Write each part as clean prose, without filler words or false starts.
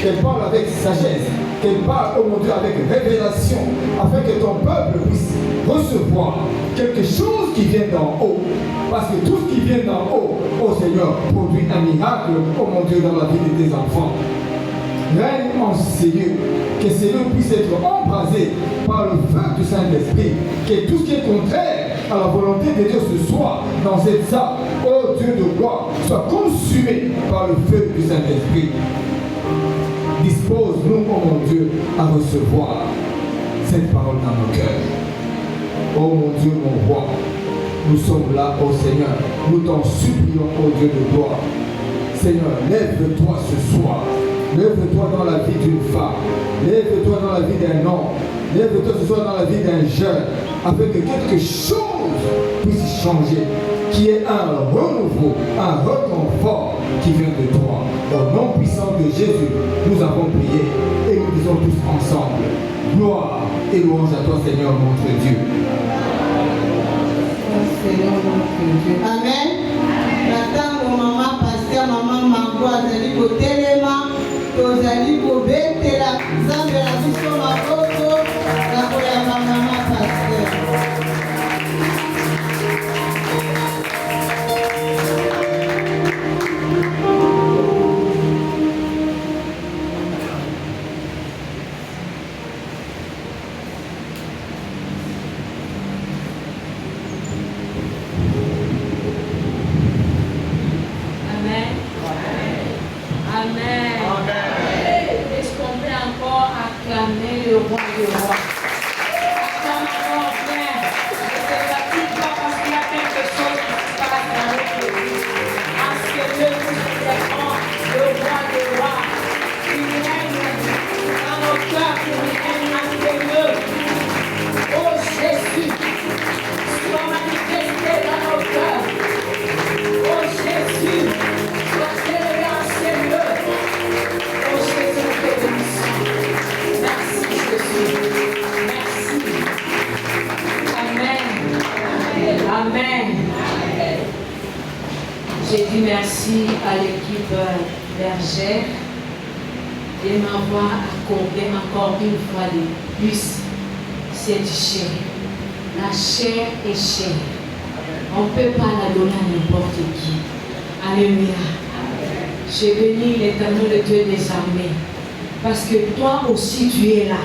qu'elle parle avec sagesse, qu'elle parle, oh mon Dieu, avec révélation, afin que ton peuple puisse recevoir quelque chose qui vient d'en haut. Parce que tout ce qui vient d'en haut, oh Seigneur, produit un miracle, oh mon Dieu, dans la vie de tes enfants. Règne en ces lieux, que ces lieux puissent être embrasés par le feu du Saint-Esprit, que tout ce qui est contraire à la volonté de Dieu ce soir, dans cette salle, oh Dieu de gloire, soit consumé par le feu du Saint-Esprit. Dispose-nous, oh mon Dieu, à recevoir cette parole dans nos cœurs. Oh mon Dieu, mon roi, nous sommes là, oh Seigneur, nous t'en supplions, oh Dieu de gloire. Seigneur, lève-toi ce soir. Lève-toi dans la vie d'une femme. Lève-toi dans la vie d'un homme. Lève-toi ce soir dans la vie d'un jeune. Afin que quelque chose puisse changer. Qu'il y ait un renouveau, un reconfort qui vient de toi. Au nom puissant de Jésus, nous avons prié et nous disons tous ensemble. Gloire et louange à toi, Seigneur, notre Dieu. Seigneur, notre Dieu. Amen. Maintenant, maman, pasteur, maman, Margot, azali kotelema. Tozali kobetela nzambe na biso maboko na koyamba mama pasteur. Le roi des rois. Attends encore bien. Ne te fatigue pas parce qu'il y a quelque chose qui se passe dans notre vie. Parce que Dieu nous célèbre le roi des rois. Il règne dans nos cœurs, il règne entre nous. Oh Jésus, sois manifesté dans nos cœurs. Oh Jésus, sois célébré en ces lieux. Oh Jésus, nous te bénissons. Merci Jésus. Merci. Amen. Amen. J'ai dit merci à l'équipe bergère de m'avoir accordé encore une fois de plus cette chair. La chair est chère. On ne peut pas la donner à n'importe qui. Alléluia. J'ai béni l'Éternel, le Dieu des armées. Parce que toi aussi tu es là.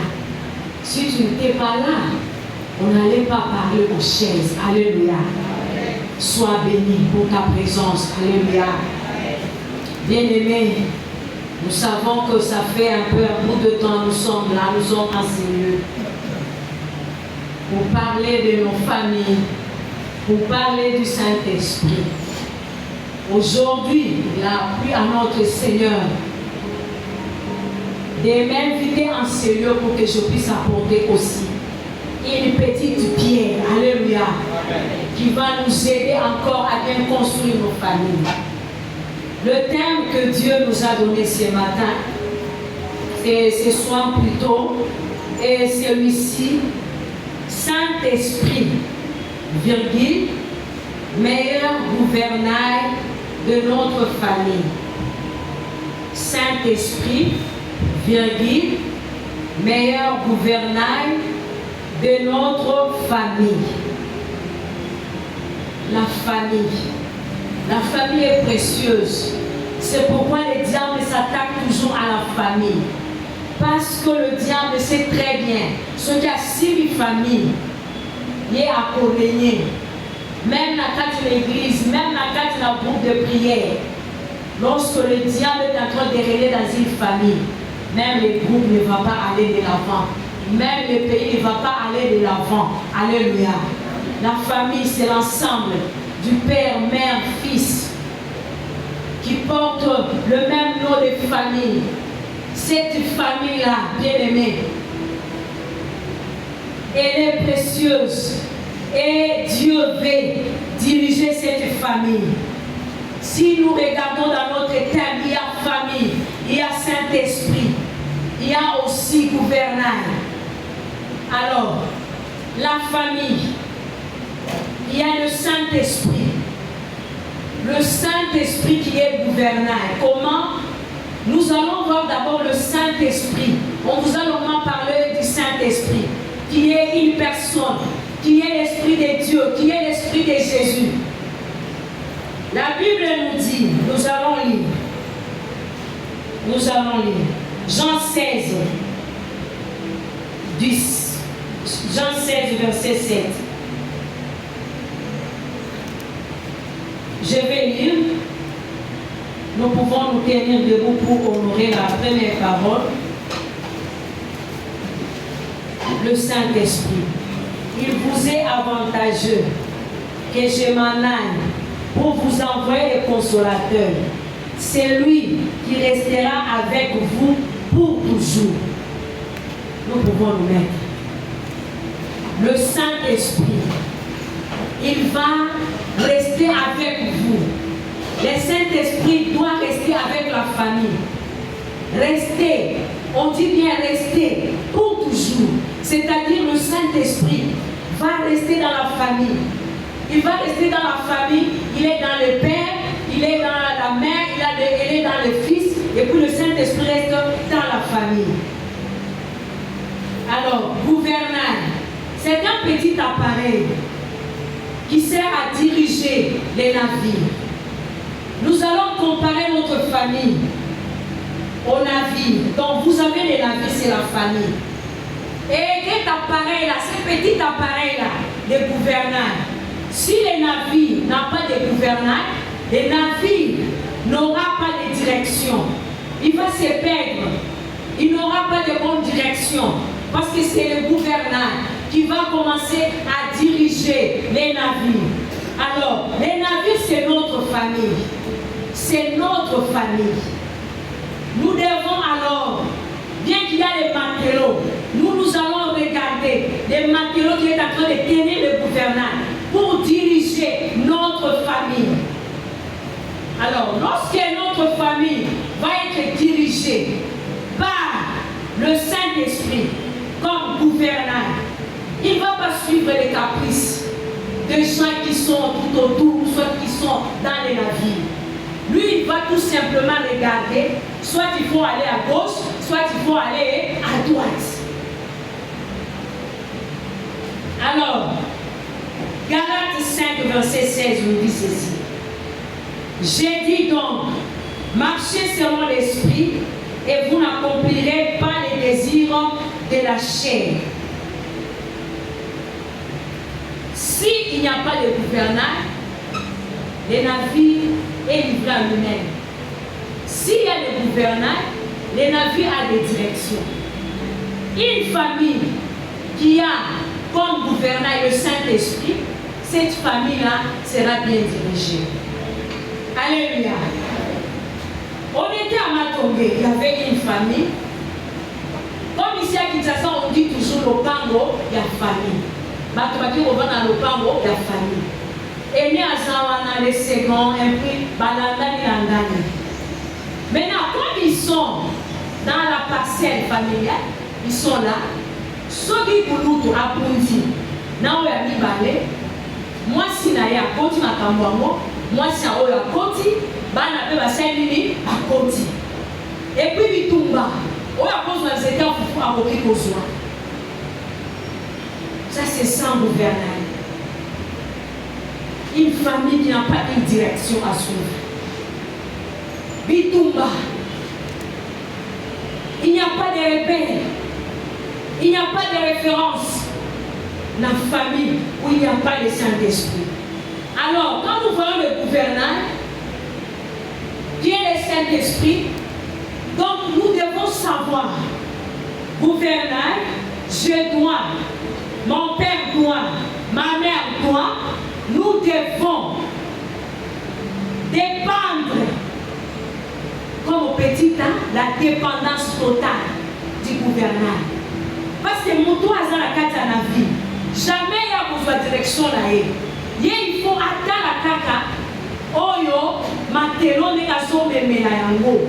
Si tu n'étais pas là, on n'allait pas parler aux chaises. Alléluia. Sois béni pour ta présence. Alléluia. Bien-aimés, nous savons que ça fait un bout de temps, nous sommes là, nous sommes en ces lieux. Pour parler de nos familles, pour parler du Saint-Esprit. Aujourd'hui, il a plu à notre Seigneur de m'inviter en ces lieux pour que je puisse apporter aussi une petite pierre, alléluia, qui va nous aider encore à bien construire nos familles. Le thème que Dieu nous a donné ce matin, ce soir plutôt, est celui-ci, Saint-Esprit, virgule, meilleur gouvernail de notre famille. Saint-Esprit, virgule, meilleur gouvernail de notre famille. La famille. La famille est précieuse. C'est pourquoi le diable s'attaque toujours à la famille. Parce que le diable sait très bien ce qui a 6 familles. Il est à Corégné. Même dans l'église, même dans le groupe de prière. Lorsque le diable est en train de régner dans une famille, même le groupe ne va pas aller de l'avant. Même le pays ne va pas aller de l'avant. Alléluia. La famille, c'est l'ensemble du père, mère, fils qui porte le même nom de famille. Cette famille-là, bien-aimée, elle est précieuse et Dieu veut diriger cette famille. Si nous regardons dans notre thème, il y a famille, il y a Saint-Esprit, il y a aussi gouvernail. Alors, la famille, il y a le Saint-Esprit. Le Saint-Esprit qui est gouvernail. Comment? Nous allons voir d'abord le Saint-Esprit. On vous a longuement parlé du Saint-Esprit, qui est une personne, qui est l'Esprit de Dieu, qui est l'Esprit de Jésus. La Bible nous dit, nous allons lire Jean 16, verset 7. Je vais lire. Nous pouvons nous tenir debout pour honorer la première parole. Le Saint-Esprit. Il vous est avantageux que je m'en aille pour vous envoyer le consolateur. C'est lui qui restera avec vous pour toujours. Nous pouvons nous mettre. Le Saint-Esprit, il va rester avec vous. Le Saint-Esprit doit rester avec la famille. Rester, on dit bien rester pour toujours. C'est-à-dire le Saint-Esprit va rester dans la famille. Il va rester dans la famille, il est dans le Père, il est dans la mère, il est dans le Fils, et puis le Saint-Esprit reste dans la famille. Alors, gouvernail, c'est un petit appareil qui sert à diriger les navires. Nous allons comparer notre famille au navire. Donc vous avez les navires, c'est la famille. Et cet appareil-là, ce petit appareil-là, de gouvernail, si les navires n'ont pas de gouvernail, les navires n'auront pas de direction. Il va se perdre. Il n'aura pas de bonne direction. Parce que c'est le gouvernail qui va commencer à diriger les navires. Alors, les navires, c'est notre famille. C'est notre famille. Nous devons alors, bien qu'il y a les matelots, nous allons regarder les matelots qui est en train de tenir le gouvernail pour diriger notre famille. Alors, lorsque notre famille va être dirigée par le Saint-Esprit comme gouvernail, il ne va pas suivre les caprices des gens qui sont tout autour, soit qui sont dans les navires. Lui, il va tout simplement regarder, soit il faut aller à gauche, soit il faut aller à droite. Alors, Galates 5, verset 16 nous dit ceci. J'ai dit donc, marchez selon l'esprit et vous n'accomplirez pas les désirs de la chair. S'il n'y a pas de gouvernail, les navires est livré à lui-même. S'il y a le gouvernail, les navires ont des directions. Une famille qui a comme gouvernail le Saint-Esprit, cette famille-là sera bien dirigée. Alléluia. On était à Matongé, il y avait une famille. Comme ici à Kinshasa, on dit toujours le pango, il y a famille. Matobaki, on va dans le pango, il y a famille. Et né à Zawana, les seconds, et puis Balanda, Nilangani. Maintenant, quand ils sont dans la parcelle familiale, ils sont là. Ceux qui Kulutu à Pundi, Naoya Mibale, moi si Naya Koti Makamwamo, moi si Aoya Koti, Bana Peba Saïdini à Koti. Et puis Bitumba, Oya Koti Mazeta Fufu à Moki Kozwa. Ça c'est sans gouvernail. Une famille qui n'a pas une direction à suivre. Bitumba. Il n'y a pas de repères. Il n'y a pas de référence dans la famille où il n'y a pas le Saint-Esprit. Alors, quand nous voyons le gouvernail, qui est le Saint-Esprit, donc nous devons savoir, gouvernail, je dois, mon père doit, ma mère doit, nous devons dépendre, comme au petit temps, la dépendance totale du gouvernail. Parce que mon toit a la carte à la vie. Jamais il y a besoin de direction là. Il faut attendre la caca. Oyo, matelo ne gazo memela yango.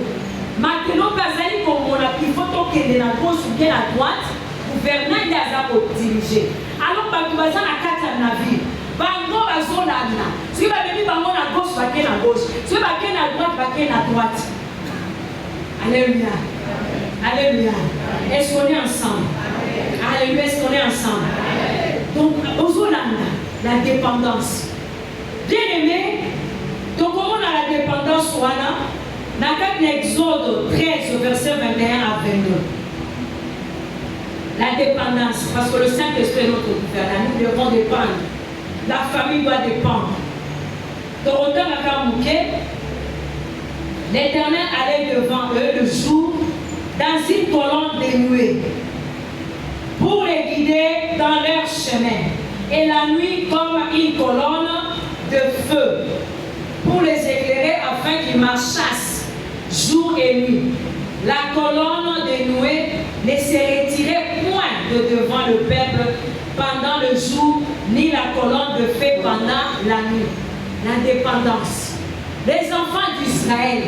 Matelo bazali comme on a pris photo qui est à gauche ou bien à droite. Gouvernail a za pour diriger. Alors quand tu vas dans la carte à la vie, bango bazo là. Si tu vas venir bango à gauche, va à gauche. Si tu vas à droite, va à droite. Alléluia. Alléluia. Est-ce qu'on est ensemble? Alléluia. Est-ce qu'on est ensemble? Donc, Ozolanda, la dépendance. Bien aimé, donc comment on a la dépendance, Wana? Dans l'Exode 13, verset 21 à 22. La dépendance, parce que le Saint-Esprit est notre gouverneur, nous devons dépendre. La famille doit dépendre. Donc, autant l'Éternel allait devant eux le jour dans une colonne dénouée pour les guider dans leur chemin, et la nuit comme une colonne de feu pour les éclairer afin qu'ils marchassent jour et nuit. La colonne dénouée ne se retirait point de devant le peuple pendant le jour, ni la colonne de feu pendant la nuit. La dépendance. Les enfants d'Israël,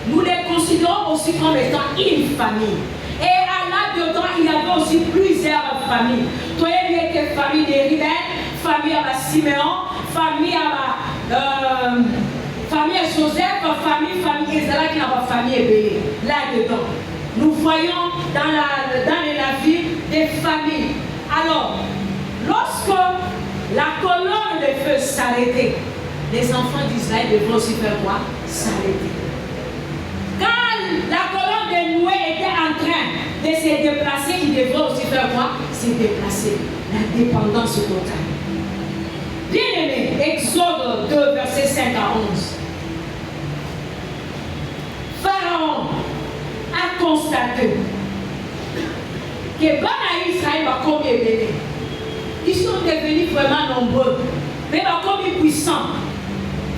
nous les considérons aussi comme étant une famille. Et là-dedans, il y avait aussi plusieurs familles. Toi, il y avait famille de Ruben, famille à Siméon, famille à Joseph, famille Israël qui n'a pas famille Ébélé. Là-dedans, nous voyons dans les navires des familles. Alors, lorsque la colonne de feu s'arrêtait, les enfants d'Israël devaient aussi faire quoi? S'arrêter. Quand la colonne de Noé était en train de se déplacer, ils devaient aussi faire quoi? Se déplacer. La dépendance totale. Bien aimé, Exode 2, verset 5 à 11. Pharaon a constaté que Bana Israël va comme Ébélé. Ils sont devenus vraiment nombreux, mais comme puissants.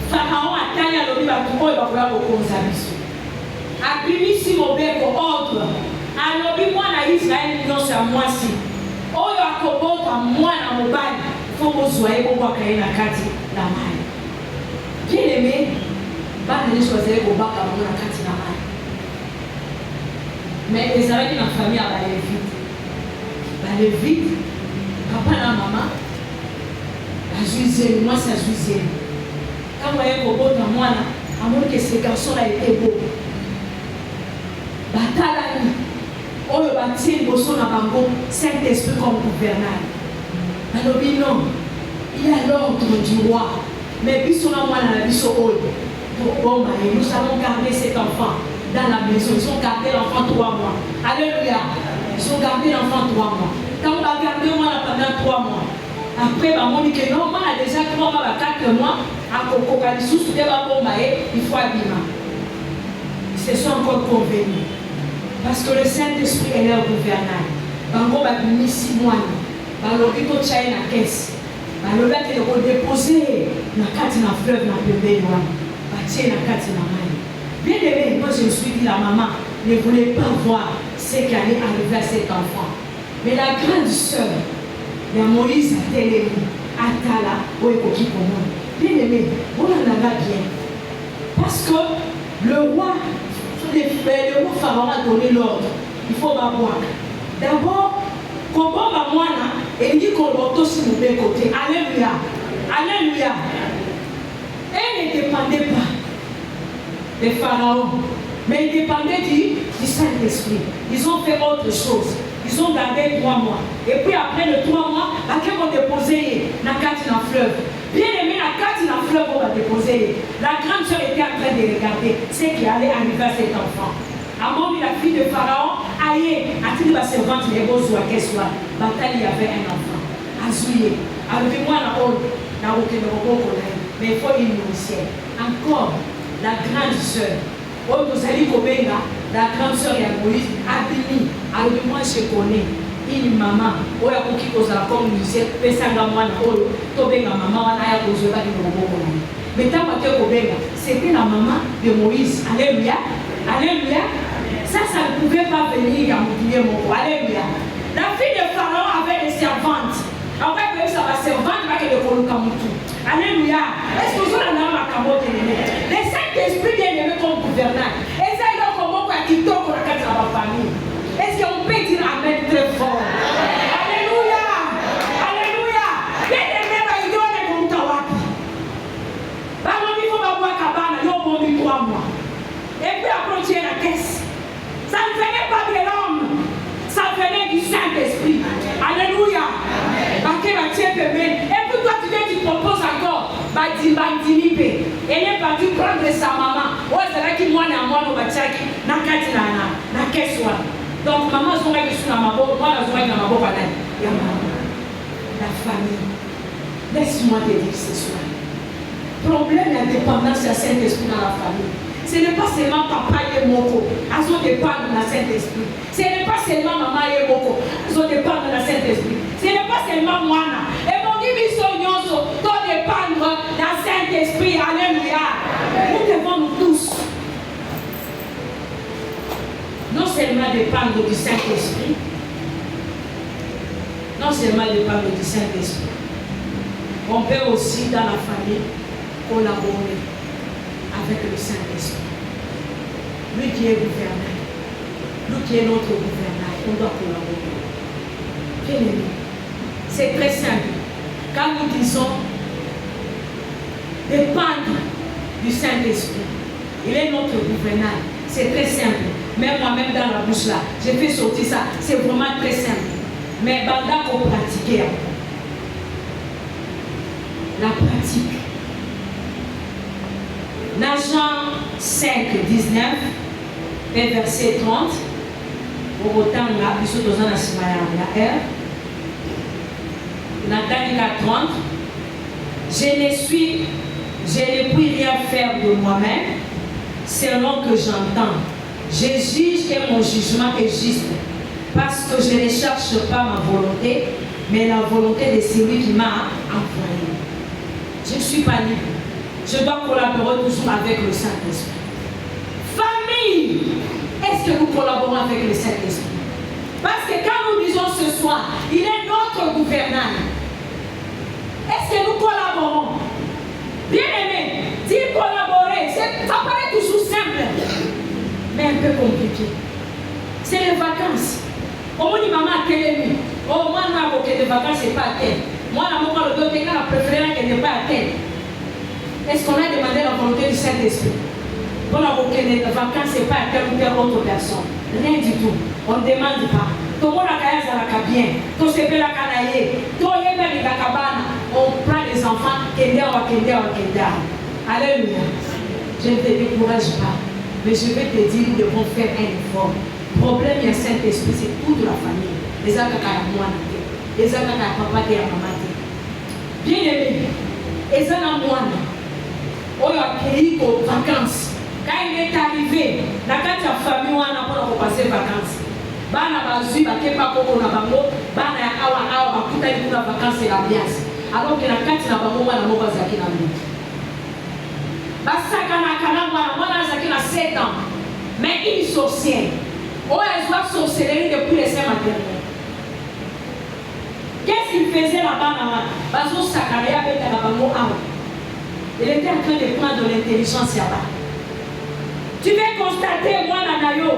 Pharaon a taillé à l'objet de tout le monde au Konzabiso. A pris si mon bec au ordre. A l'objet moi na Israël non c'est à moi si. Oh ya kobo à moi na mobile. Faut vous soyez pour voir qu'il y a la carte la maille. Bien aimé, pas de choisir au bac à la carte la maille. Mais les Israéliens dans la famille à aller vite. Aller vite. Papa et maman. La juizienne, moi c'est la juizienne. Quand vous voyez au bout de moi, à moins que ces garçons-là étaient beaux. Batalani, oh le bâti, le bosson à Bango, Saint-Esprit comme gouverneur. Alors, non, il y a l'ordre du roi. Mais puis, son moi, dans la vie, bon, nous allons garder cet enfant dans la maison. Ils ont gardé l'enfant 3 mois. Alléluia. Ils ont gardé l'enfant 3 mois. Quand on va garder moi pendant 3 mois. Après, on dit que non, on a déjà 3 mois, 4 mois. À Coca, il faut abîmer. Ils se sont encore convenus. Parce que le Saint-Esprit est leur gouverneur. Bango va venir 6 mois. Bango va venir na caisse. Bango va déposer na carte na fleuve na bébé noir. Bâtir na carte na maille. Bien aimé, moi je me suis dit la maman ne voulait pas voir ce qui allait arriver à cet enfant. Mais la grande sœur, la Moïse a télé, Atala, Oekoki Komon. Bien aimé, on en a bien. Parce que le roi Pharaon a donné l'ordre. Il faut m'avoir. D'abord, comment moi et il dit qu'on va tous sur le côté. Alléluia. Alléluia. Elle ne dépendait pas de Pharaon, mais il dépendait du Saint-Esprit. Ils ont fait autre chose. Ils ont gardé 3 mois. Et puis après les 3 mois, à qui on déposé la carte dans le fleuve. Bien aimé, la carte dans le fleuve, on va déposer. La grande soeur était en train de regarder ce qui allait arriver à cet enfant. À mon la fille de Pharaon, aïe, a dit la servante, les beaux soins qu'elle soit. Bataille, il y avait un enfant. Azouillé. Avec moi, mais il faut une nourricière. Encore, la grande soeur. Oh, nous allons Kobenga, la grande soeur et Moïse, Abini. Alors, moi, je connais une maman. Oh, il y a beaucoup qui posent la communauté. Pesanga moi, Tobenga, maman, on a posé la communauté. Mais tant que Kobenga, c'était la maman de Moïse. Alléluia. Alléluia. Ça ne pouvait pas venir à m'oublier mon roi. Alléluia. La fille de Pharaon avait des servantes. En fait, même ça va servante, va que le Kolukamutu. Alléluia. Est-ce que vous avez un camote aimé? Le Saint-Esprit bien aimé comme gouverneur. Et ça, il y a comment quoi qui tombe pour la carte de la famille. Est-ce qu'on peut dire Amen très fort? Alléluia. Alléluia. Bien aimé, il y a un bon tawapi. Par exemple, il faut avoir un cabane, il y a un bon 3 mois. Et puis après, on tient la caisse. Elle est partie prendre sa maman. Donc maman, la famille. Laisse-moi te dire ce soir. Problème d'indépendance à Saint-Esprit dans la famille. Ce n'est pas seulement papa et moko. Elles ont dépend de la Saint-Esprit. Ce n'est pas seulement maman et moko. Elles ont dépend de la Saint-Esprit. Ce n'est pas seulement moi. Et mon Dieu, ils sont doit dépendre de la Saint-Esprit. Alléluia. Nous devons nous tous non seulement dépendre du Saint-Esprit, non seulement dépendre du Saint-Esprit, on peut aussi dans la famille collaborer avec le Saint-Esprit. Lui qui est gouvernail, lui qui est notre gouvernail, on doit collaborer. Bien aimé, c'est très simple. Quand nous disons dépendre du Saint-Esprit, il est notre gouvernail. C'est très simple. Même moi-même dans la bouche là, j'ai fait sortir ça. C'est vraiment très simple. Mais pendant qu'on pratiquait, la pratique. Dans Jean 5, 19 et verset 30, pour autant là, il faut dans la R. Dans 30, je ne puis rien faire de moi-même, selon que j'entends. Je juge et mon jugement est juste, parce que je ne cherche pas ma volonté, mais la volonté de celui qui m'a envoyé. Je ne suis pas libre. Je dois collaborer toujours avec le Saint-Esprit. Famille, est-ce que nous collaborons avec le Saint-Esprit? Parce que quand nous disons ce soir, il est notre gouvernail. Est-ce que nous collaborons? Bien aimé, dire collaborer, ça paraît toujours simple, mais un peu compliqué. C'est les vacances. Au moins, maman a quelle oh, moi, les vacances, c'est pas à terre. Moi, la préférée qu'elle n'est pas à terre. Est-ce qu'on a demandé la volonté du Saint-Esprit? Pour la les vacances, c'est pas à telle ou telle autre personne. Rien du tout. On ne demande pas. On prend les enfants. Alléluia. Je ne te décourage pas. Mais je vais te dire, nous devons faire un effort. Le problème, il y a Saint-Esprit, c'est toute la famille. Les akaka moi, les akaka papa et maman. Bien aimé, les akaka moi, on a accueilli aux vacances. Quand il est arrivé, la carte de famille, on a pour passer vacances. Bana bazui, bakepa koko na bango, bana ya awa bakuta ni kuna vacances et l'ambiance. Alors que la carte na bango wana mo bazaki na mbi. Basaka na kanamba wana bazaki na 7 ans. Mais une sorcière. Oh, elle doit sorcellerie depuis les 5 maternels. Qu'est-ce qu'il faisait là-bas? Bazo Sakaria avec la bango awa. Il était en train de prendre de l'intelligence là-bas. Tu vais constater, moi, Nanayo,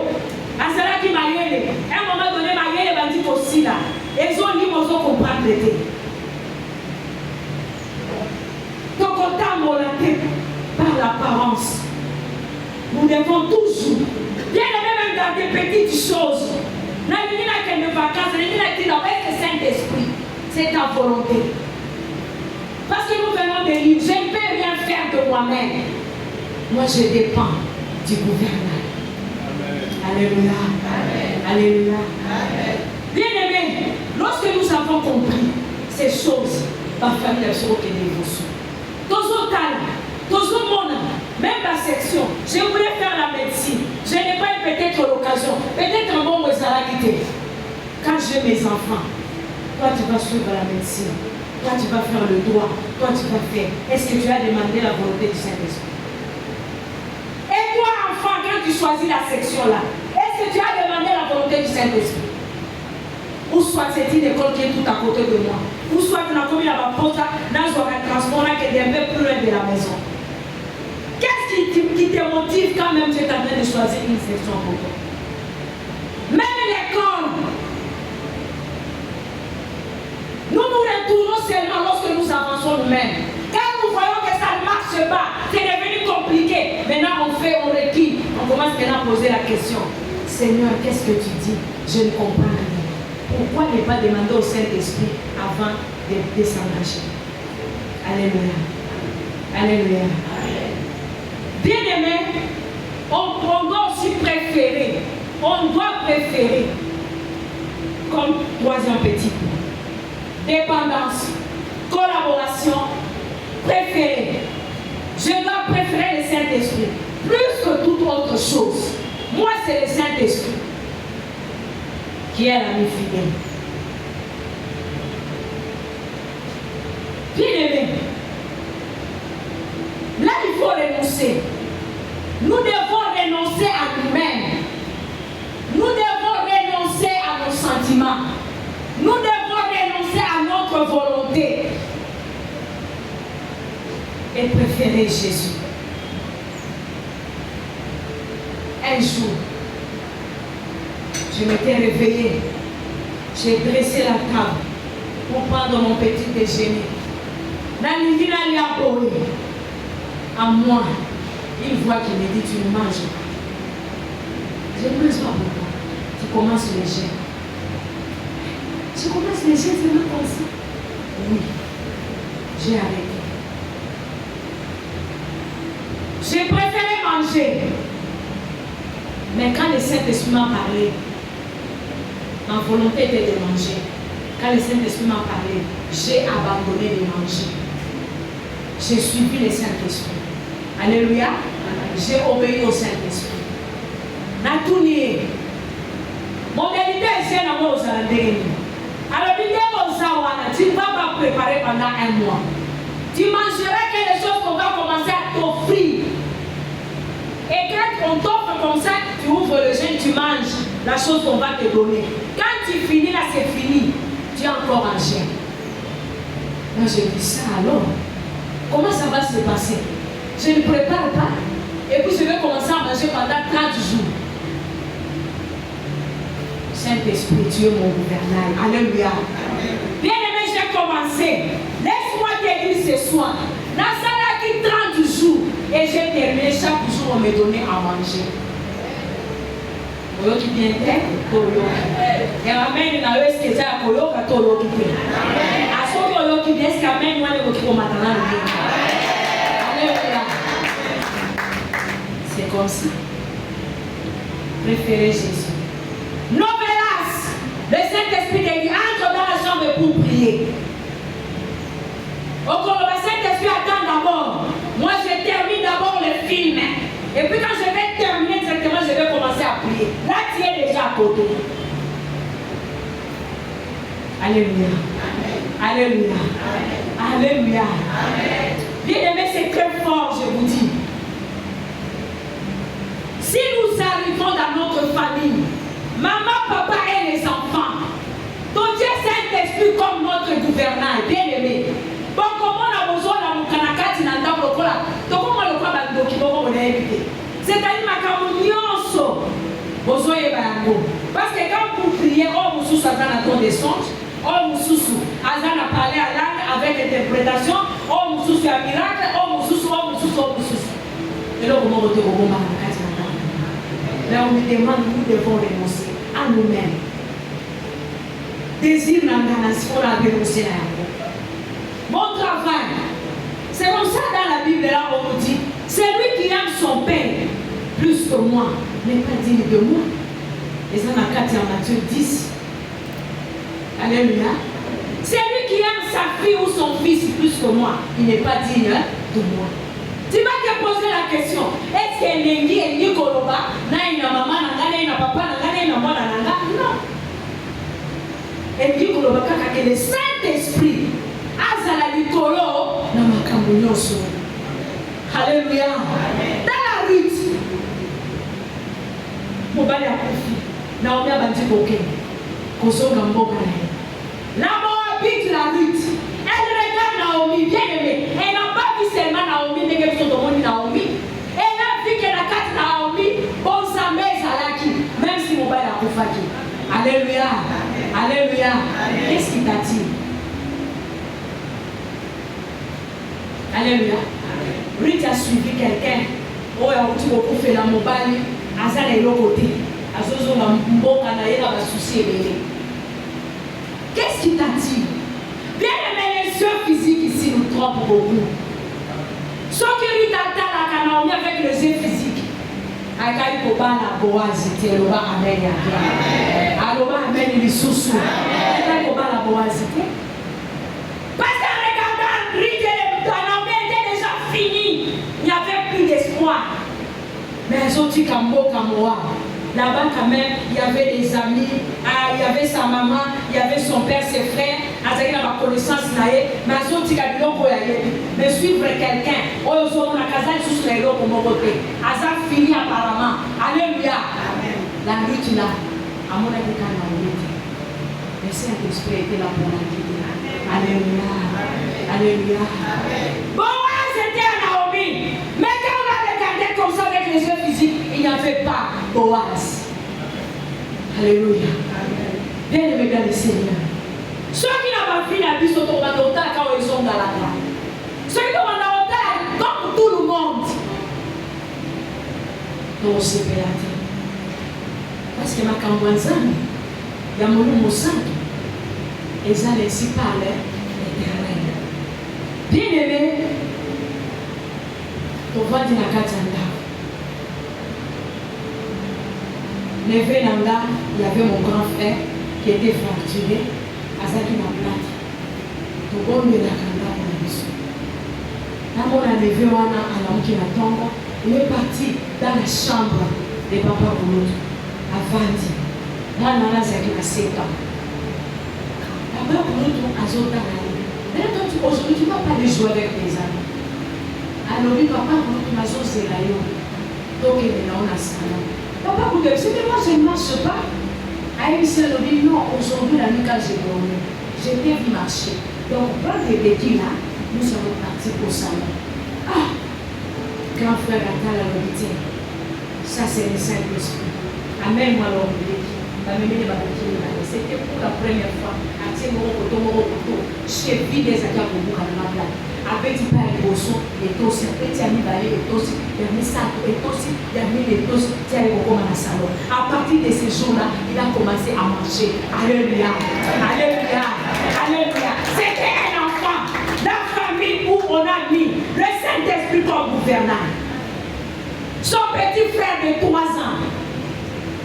à cela qui m'a yélé, à un moment donné, m'a yélé, m'a dit aussi là, ils ont dit, ils ont compris l'été. Donc, on t'a molâté par l'apparence. Nous devons toujours, bien même dans des petites choses, n'a pas de vacances, n'a pas de Saint-Esprit, c'est ta volonté. Parce que nous venons de lire, je ne peux rien faire de moi-même. Moi, je dépends du gouvernail. Alléluia. Amen. Alléluia. Amen. Bien aimé, lorsque nous avons compris ces choses, ma famille a sera que dévotion. Dans un talent, dans un monde, même la section, je voulais faire la médecine. Je n'ai pas eu peut-être l'occasion, peut-être un bon moïsalagité. Quand j'ai mes enfants, toi tu vas suivre la médecine, toi tu vas faire le droit, toi tu vas faire. Est-ce que tu as demandé la volonté du Saint-Esprit? Et toi, enfant, quand tu choisis la section là, est-ce que tu as demandé la volonté du Saint-Esprit? Ou soit c'est une école qui est tout à côté de moi, ou soit tu n'as commis la porte dans un transport qui est un peu plus loin de la maison. Qu'est-ce qui te motive quand même tu es en train de choisir une section pour toi? Même l'école, nous nous retournons seulement lorsque nous avançons nous-mêmes. Quand nous voyons que ça ne marche pas, c'est devenu compliqué. Maintenant on recule, on commence maintenant à poser la question. Seigneur, qu'est-ce que tu dis? Je ne comprends rien. Pourquoi ne pas demander au Saint-Esprit avant de s'engager? Alléluia. Alléluia. Bien-aimé, on doit aussi préférer. On doit préférer. Comme troisième petit point. Dépendance, collaboration, préférer. Je dois préférer le Saint-Esprit plus que toute autre chose. Moi, c'est le Saint-Esprit qui est l'ami fidèle. Bien-aimé, là, il faut renoncer. Nous devons renoncer à nous-mêmes. Nous devons renoncer à nos sentiments. Nous devons renoncer à notre volonté. Et préférer Jésus. Un jour, je m'étais réveillée. J'ai dressé la table pour prendre mon petit déjeuner. À moi, une voix qui me dit, tu ne manges pas. Je ne mange pas beaucoup. Tu commences léger. Je commence léger, c'est même comme ça. Oui, j'ai arrêté. J'ai préféré manger. Mais quand le Saint-Esprit m'a parlé, ma volonté était de manger. Quand le Saint-Esprit m'a parlé, j'ai abandonné de manger. J'ai suivi le Saint-Esprit. Alléluia. J'ai obéi au Saint-Esprit. Natounie. Mon vérité est celle aux Alandéens. Alors, tu ne vas pas préparer pendant un mois. Tu mangeras quelque chose qu'on va commencer à t'offrir. Et quand on t'offre comme ça, tu ouvres le jeûne, tu manges la chose qu'on va te donner. Quand tu finis, là c'est fini. Tu as encore un jeûne. Là je dis ça alors. Comment ça va se passer? Je ne prépare pas. Et puis je vais commencer à manger pendant 30 jours. Saint-Esprit, tu es mon gouvernail. Alléluia. Bien-aimé, j'ai commencé. Laisse-moi te dire ce soir. Dans ça là qui 30 jours. Et j'ai terminé chaque jour on me donnait à manger. Oyo qui vient Toyo. Et amène na eux ce que j'ai à Koyo ka Toyo qui vient. À ce que Oyo qui vient ce qu'amène moi le qui commence à Alléluia. C'est comme ça. Préférez Jésus. Novelas. Le Saint-Esprit te dit entre dans la chambre pour prier. Au cours le Saint-Esprit attend d'abord. Moi, je termine d'abord le film. Et puis quand je vais terminer exactement, je vais commencer à prier. Là, tu es déjà à côté. Alléluia. Alléluia. Alléluia. Bien-aimé, c'est très fort, je vous dis. Si nous arrivons dans notre famille, maman, papa et les enfants, ton Dieu Saint-Esprit comme notre gouvernail, bien-aimé. Bon, comment on a besoin de mon canacati dans le cola? Donc, comment le croit dans le document on a évité? C'est-à-dire, ma camounionso, besoin de bango. Parce que quand vous priez, oh, vous sous un ton des songes, oh, vous sous, Azan a parlé à langue avec interprétation, oh, vous sous un miracle, oh, vous sous, oh, vous sous, oh, vous sous. Et là, comment vous dites, oh, là, on nous demande, nous devons renoncer à nous-mêmes. Désir n'enganation, on a renoncé à nous. Mon travail, c'est comme ça dans la Bible, là on nous dit, c'est lui qui aime son père plus que moi, n'est pas digne de moi. Et ça, on a 4 en Matthieu 10. Alléluia. C'est lui qui aime sa fille ou son fils plus que moi, il n'est pas digne de moi. Tu vas te poser la question, est-ce qu'elle est ni Koloba, na maman, na papa, na moi, na non. Elle dit Koloba, que le Saint-Esprit Azala Likolo na makambo nyonso. Alléluia. Dans la rue, mobali akufi. Naomi abandi koke. Kozonga mboka na. La habite la rue. Elle regarde Naomi, bien aimée. Elle n'a pas vu seulement Naomi, mais qu'elle demande Naomi. Elle a vu que la carte Naomi, bon sa mère Zalaki, même si mobali akufaki. Alléluia. Alléluia. Qu'est-ce qui t'attire? Alléluia. Ruth a suivi quelqu'un. Oh, il a dit beaucoup fait la mobile. Azal est l'autre côté. Azozo na mboka na yela ba souci ebele. Qu'est-ce qui t'attire? Bien aimé, les yeux physiques ici nous trompent beaucoup. akai kobala Boaz te loba amen ya bien aloba amen lisusu akai kobala Boaz te parce qu'en regardant Ruth était déjà fini, il n'y avait plus d'espoir mais elles ont dit Kambo Kamoa. Là-bas, quand même, il y avait des amis, il y avait sa maman, il y avait son père, ses frères, il y avait ma connaissance, mais elles ont dit mais suivre quelqu'un, on a casé sous les lots pour mon côté. Asa fini apparemment. Alléluia. La nuit, tu l'as. À mon avis, quand on a oublié, le Saint-Esprit était là pour la guider. Alléluia. Alléluia. Boaz c'était à Naomi. Mais quand on a regardé comme ça avec les yeux physiques, il n'y avait pas Boaz. Alléluia. Bien aimé dans le Seigneur. Ceux qui n'ont pas vu la vie sont au Mandota quand ils sont dans la terre. Ceux qui ont Mandota, comme tout le monde. Donc c'est pélaté. Parce que ma camboisane, il y a mon nom au sang. Et ça laisse parler l'éternel. Bien aimé, on va dire la Katanda. Levé Nanda, il y avait mon grand frère qui était fracturé. Azaki na plate. Donc on met la Kanda pour la mission. Là, on a levé Wana à l'homme qui tombe. Il est parti dans la chambre de Papa Bouloudou. À Vandi. Là, on a Zaki à 7 ans. Papa Bouloudou a Zota Nani. Maintenant, aujourd'hui, tu ne vas pas aller jouer avec tes amis. Alors, Papa Bouloudou a Zota Nani. Donc, il est là, on a salon. Papa Bouloudou, c'était moi, je ne marche pas. Aïe, c'est le dit non, aujourd'hui, la nuit, quand j'ai dormi, j'ai bien vu marcher. Donc, prends les béquilles là, nous sommes partis pour ça. Ah, grand frère Attal a dit, ça c'est le Saint-Esprit. Amène-moi l'homme de béquilles. C'était pour la première fois. J'ai vu des attaques au bout de ma place. Avec du pain et au son, et aussi, et tu as mis balai, et aussi, il y a mis ça, et aussi, il y a mis les dos, tu as eu au salon. À partir de ces jours-là, il a commencé à marcher. Alléluia. Alléluia. Alléluia. C'était un enfant dans la famille où on a mis le Saint-Esprit comme gouverneur. Son petit frère de 3 ans.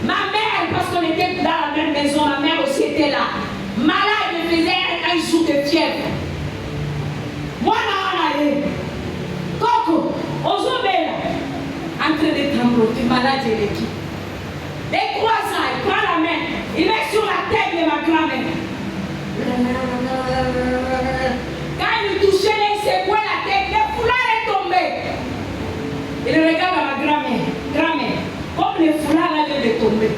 Ma mère, parce qu'on était dans la même maison, ma mère aussi était là. Malade, elle faisait un jour de fièvre. Moi, on allait. Coco, aujourd'hui, en train de trembloter, malade et l'équipe. Les 3 ans, il prend la main, il met sur la tête de ma grand-mère. Quand il touchait, il secouait la tête, le foulard est tombé. Il regarde à ma grand-mère. Grand-mère, comme le foulard vient de tomber,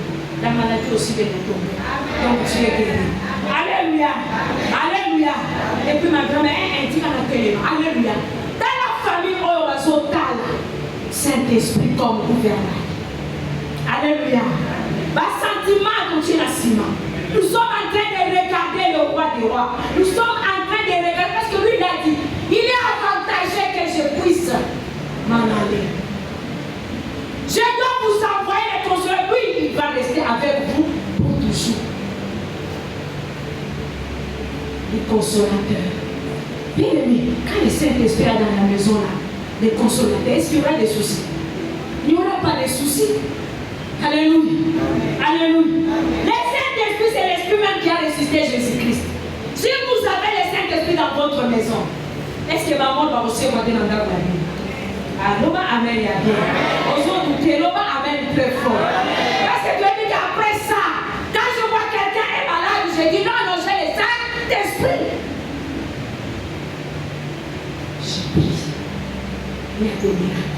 la maladie aussi vient de tomber. Donc tu es guéri. Alléluia. Alléluia. Et puis ma grand-mère est dit à la télé. Alléluia. Dans la famille, on va sauter Saint-Esprit comme gouverneur. Alléluia. Bas sentiment continue à ciment. Nous sommes en train de regarder le roi des rois. Nous sommes en train de regarder parce que lui il a dit, il est avantagé que je puisse m'en aller. Je dois vous envoyer les consoleurs. Oui, il va rester avec vous pour toujours. Les consolateurs. Bien aimé, quand le Saint-Esprit est dans la maison là, les consolateurs, est-ce qu'il y aura des soucis? Il n'y aura pas de soucis. Alléluia. Alléluia. Le Saint-Esprit, c'est l'Esprit même qui a ressuscité Jésus-Christ. Si vous avez le Saint-Esprit dans votre maison, est-ce que maman va aussi avoir dans la vie? L'homme amène à bien. Aujourd'hui, l'homme amène très fort. Parce que Dieu dit qu'après ça, quand je vois quelqu'un est malade, je dis non, non, j'ai le Saint-Esprit. Je prie. Il y a des miracles.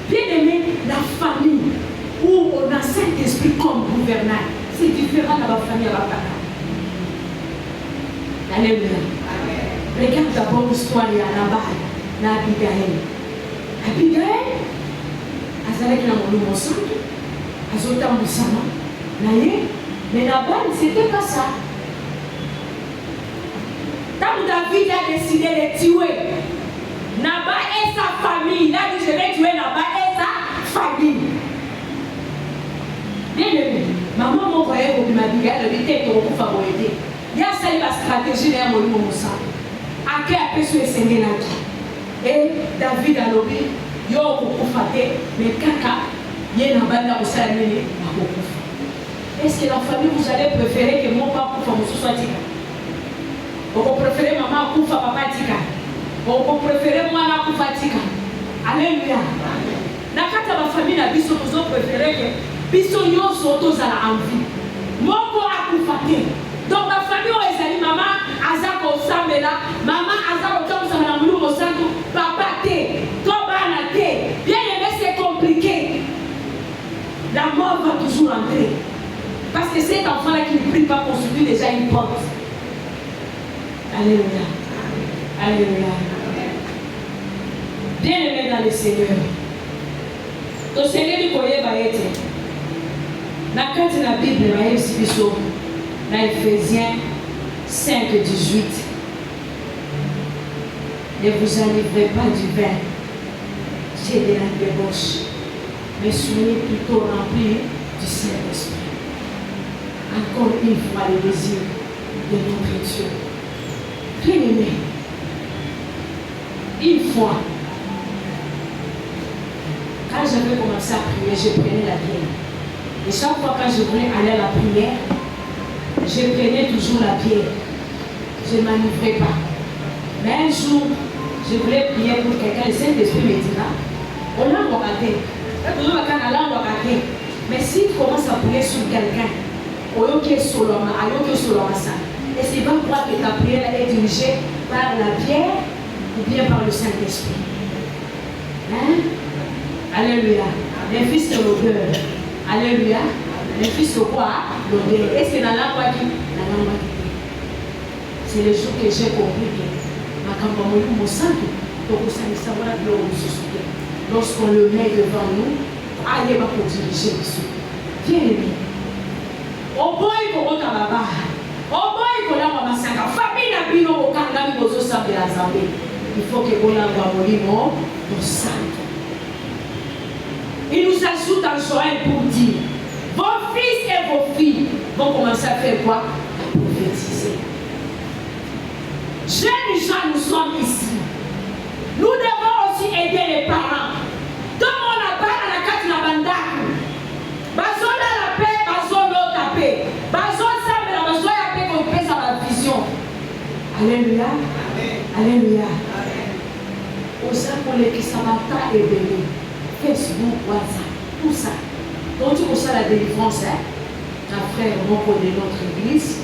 Bien aimé, la famille où on a Saint-Esprit comme gouverneur, c'est différent de la famille à la papa. Alléluia. Regarde d'abord l'histoire de Nabal, d'Abigail. Abigail, azalaki na molimo santo, azotambwisama na ye, mais Nabal, c'était pas ça. Quand David a décidé de tuer Nabal et sa famille, il a dit je vais tuer Nabal et sa famille. Bien aimé, maman m'a envoyé pour Abigail, elle était pour vous favoriser. Il y a ça, la stratégie d'un molimo santo. À qui a pu se sentir là? Et David a lobby, yo kufate, mais kaka, Est-ce que la famille, vous allez préférer que mon papa soit tika? Vous préférez maman Koufa, papa tika? Vous préférez moi na Koufa tika? Alléluia. Dans la famille, vous préférez que biso yo soto za la envie. Moko akufa te. Donc ma famille ezali maman azako sambela, maman azako tomsa na mulu mosantu, papa te, to bana te. Bien aimé, c'est compliqué. La mort va toujours entrer. Parce que cet enfant-là qui ne prie pas constitue déjà une porte. Alléluia. Alléluia. Bien aimé dans le Seigneur. Le Seigneur du Koye va être. Dans la Bible, va être dans Ephésiens 5, 18. Ne vous enivrez pas du vin, c'est de la débauche, mais soyez plutôt remplis du Saint-Esprit. Encore une fois, le désir de notre Dieu. Bien aimé, une fois, quand j'avais commencé à prier, je prenais la bière. Et chaque fois quand je voulais aller à la prière, je prenais toujours la bière. Je ne m'enivrais pas. Mais un jour, je voulais prier pour quelqu'un. Le Saint-Esprit me dira, on l'a regardé. Mais si tu commences à prier sur quelqu'un, et c'est pas croire que ta prière est dirigée par la bière ou bien par le Saint-Esprit. Hein? Alléluia. Les fils de l'odeur. Alléluia. Les fils de quoi? L'odeur. Est-ce que dans la loi dit? Dans la loi dit. C'est le jour que j'ai compris que ma campagne mon sang, lorsqu'on le met devant nous, allez va pour diriger dessus. Bien aimé. Au boy pour votre baba. Au boy pour la maman sanga. Famille n'a bino au kangami bozo sabe la zambe. Il faut que vous l'envoie molimo au sang. Il nous ajoute en Joël pour dire, vos fils et vos filles vont commencer à faire quoi? À prophétiser. Jeunes gens, nous sommes ici. Nous devons aussi aider les parents. Tout le monde a pas à la carte de la bande. Bazo la paix, bazo l'autre paix. Bazo ça, mais la bazo la paix qu'on pèse à la vision. Alléluia. Alléluia. Au sein pour les qui s'abattent et bénis. Facebook, WhatsApp, tout ça. Donc tu vois la délivrance, hein? Un frère, mon de notre église,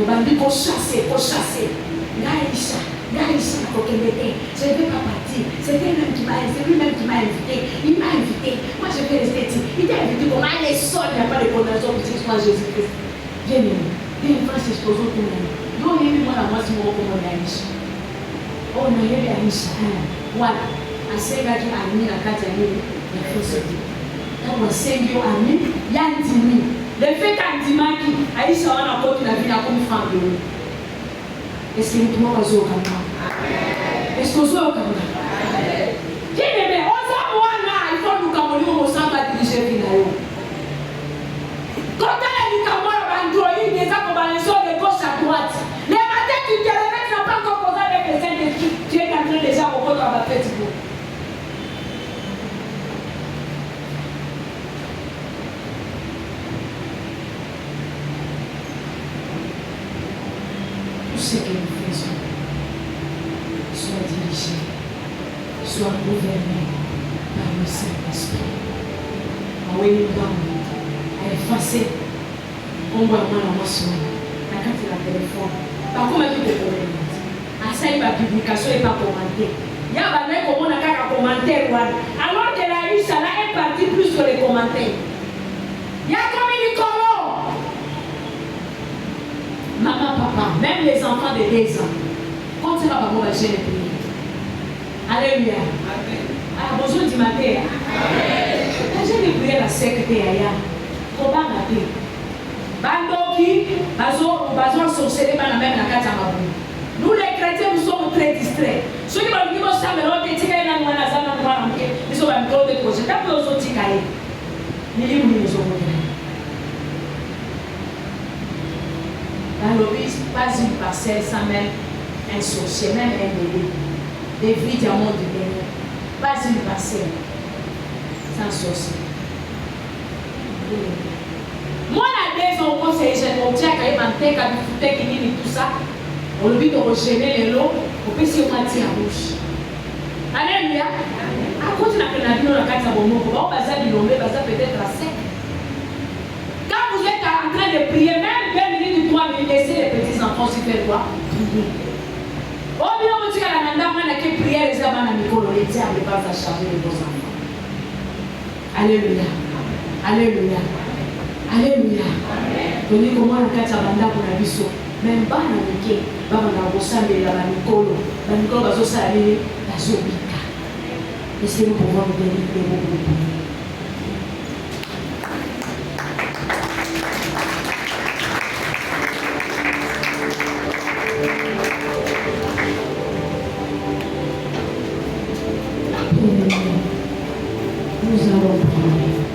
nous allons dire qu'on chasse, qu'on chasse. Naïcha, je ne vais pas partir. C'était lui-même qui m'a invité. Il m'a invité. Moi, je vais rester ici. Il t'a invité pour moi. Il est seul, il n'y a pas de condamnation pour moi, Jésus-Christ. Viens, viens, France, exposons tout le monde. Donc, il y a eu moi, si moi, comme on a Aïcha. Oh, on a eu Aïcha. Voilà. À ce gars qui a mis la carte, il y a fait ce dit. Quand on sait qu'il y a mis, il y a un dîme. Le fait qu'un dîme qui Aïcha, on a porté la vie à comme femme de l'eau. Est-ce que nous pouvons passer au Canada? Est-ce qu'on soit au Canada? Bien aimé, on s'en voit là, il faut nous camouiller au centre à diriger finalement. Quand on a dit qu'on va Android, des accompagnations de gauche à droite. Les matins, tu te réveilles, tu n'as pas encore posé avec les Saint-Esprit. Tu es en train déjà au contre à la fête. Ce que nous faisons soit dirigé, soit gouverné par le Saint-Esprit. Envoyez-nous à effacer. On voit moi la motion, la carte de la téléphone. Par contre, il y a des problèmes. À ça, il y a une publication et pas commenter. Il y a un mec qui a commenté. Alors que la liste là est partie plus que les commentaires. Il y a comme une colonne. Maman, papa, même les enfants de 2 ans, quand tu vas pas voir, j'ai prié. Alléluia. Ah, bonjour du matin. J'ai prié la secrétaire. Comment mater? Bandoki, bazo sorcelé par la même la carte à ma boue. Nous les chrétiens, nous sommes très distraits. Ceux qui vont dire ça, mais l'autre est tiré dans le nazana, ils sont un peu de projet. T'as peu aux autres tirés. Mais les nous sommes dans l'obéissance, pas une parcelle sans même un sorcier, même un bébé. Des vies du monde du béni. Pas une parcelle sans sorcier. Moi, la deux ans, conseiller, j'ai mon dieu, quand il m'a dit, quand il foutait, qu'il dit tout ça, on lui dit de regéner les lots, on peut s'y remettre à bouche. Alléluia. À cause de la vie, on a 4 abonnements, on va peut-être à 5. Quand vous êtes en train de prier, même 2 minutes ou 3 minutes, laissez les petits enfants se faire quoi? Prier. Oh, bien, on dit qu'à la mandame, on a qu'à prier les amants à Nicolo, les diables ne vont pas charger les beaux enfants. Alléluia. Alléluia. Alléluia. Donnez comment la carte à banda pour la biso. Même pas dans le quai, pas dans la bossa, mais dans la Nicolo. La Nicolo va se saluer, la zobika. Laissez-nous pouvoir nous donner les mots pour nous. Nous allons prier.